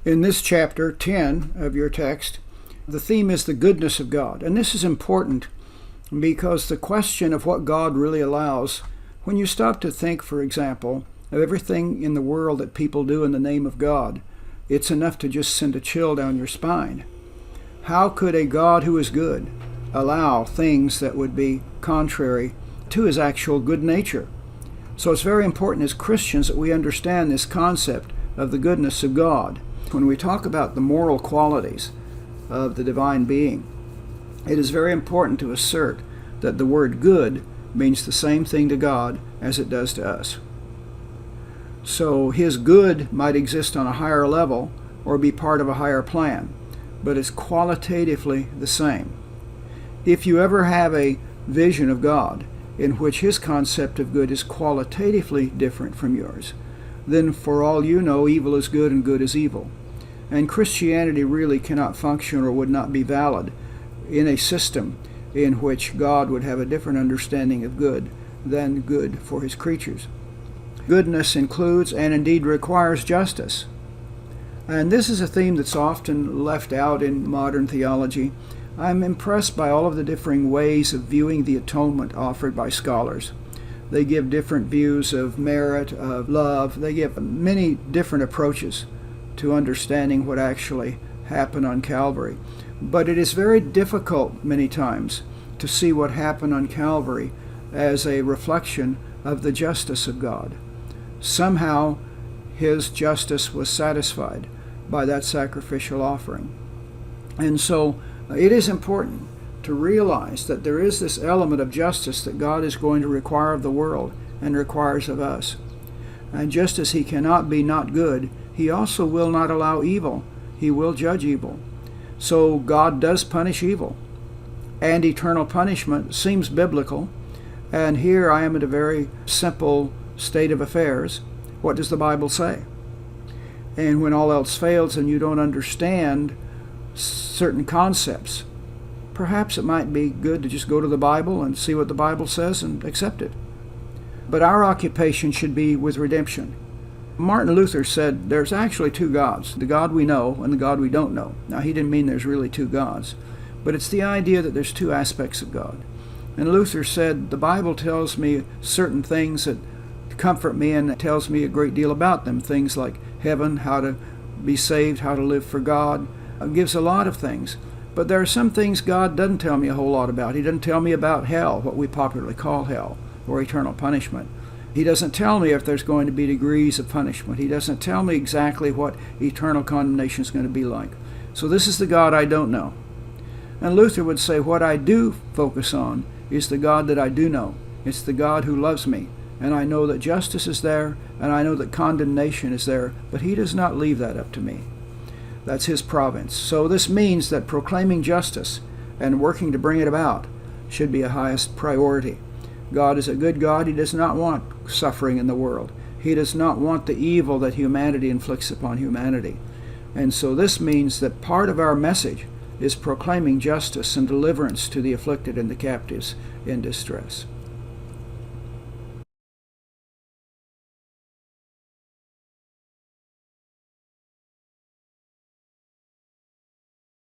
In this chapter 10 of your text, the theme is the goodness of God. And this is important because the question of what God really allows, when you stop to think, for example, of everything in the world that people do in the name of God, it's enough to just send a chill down your spine. How could a God who is good allow things that would be contrary to his actual good nature? So it's very important as Christians that we understand this concept of the goodness of God. When we talk about the moral qualities of the divine being, it is very important to assert that the word good means the same thing to God as it does to us. So his good might exist on a higher level or be part of a higher plan, but it's qualitatively the same. If you ever have a vision of God in which his concept of good is qualitatively different from yours, then for all you know, evil is good and good is evil. And Christianity really cannot function or would not be valid in a system in which God would have a different understanding of good than good for his creatures. Goodness includes and indeed requires justice. And this is a theme that's often left out in modern theology. I'm impressed by all of the differing ways of viewing the atonement offered by scholars. They give different views of merit, of love. They give many different approaches to understanding what actually happened on Calvary. But it is very difficult many times to see what happened on Calvary as a reflection of the justice of God. Somehow his justice was satisfied by that sacrificial offering. And so it is important to realize that there is this element of justice that God is going to require of the world and requires of us. And just as he cannot be not good, he also will not allow evil. He will judge evil. So God does punish evil. And eternal punishment seems biblical. And here I am at a very simple state of affairs. What does the Bible say? And when all else fails and you don't understand certain concepts, perhaps it might be good to just go to the Bible and see what the Bible says and accept it. But our occupation should be with redemption. Martin Luther said there's actually two gods, the God we know and the God we don't know. Now, he didn't mean there's really two gods, but it's the idea that there's two aspects of God. And Luther said, the Bible tells me certain things that comfort me and tells me a great deal about them, things like heaven, how to be saved, how to live for God. It gives a lot of things. But there are some things God doesn't tell me a whole lot about. He doesn't tell me about hell, what we popularly call hell, or eternal punishment. He doesn't tell me if there's going to be degrees of punishment. He doesn't tell me exactly what eternal condemnation is going to be like. So this is the God I don't know. And Luther would say what I do focus on is the God that I do know. It's the God who loves me. And I know that justice is there, and I know that condemnation is there, but he does not leave that up to me. That's his province. So this means that proclaiming justice and working to bring it about should be a highest priority. God is a good God. He does not want suffering in the world. He does not want the evil that humanity inflicts upon humanity. And so this means that part of our message is proclaiming justice and deliverance to the afflicted and the captives in distress.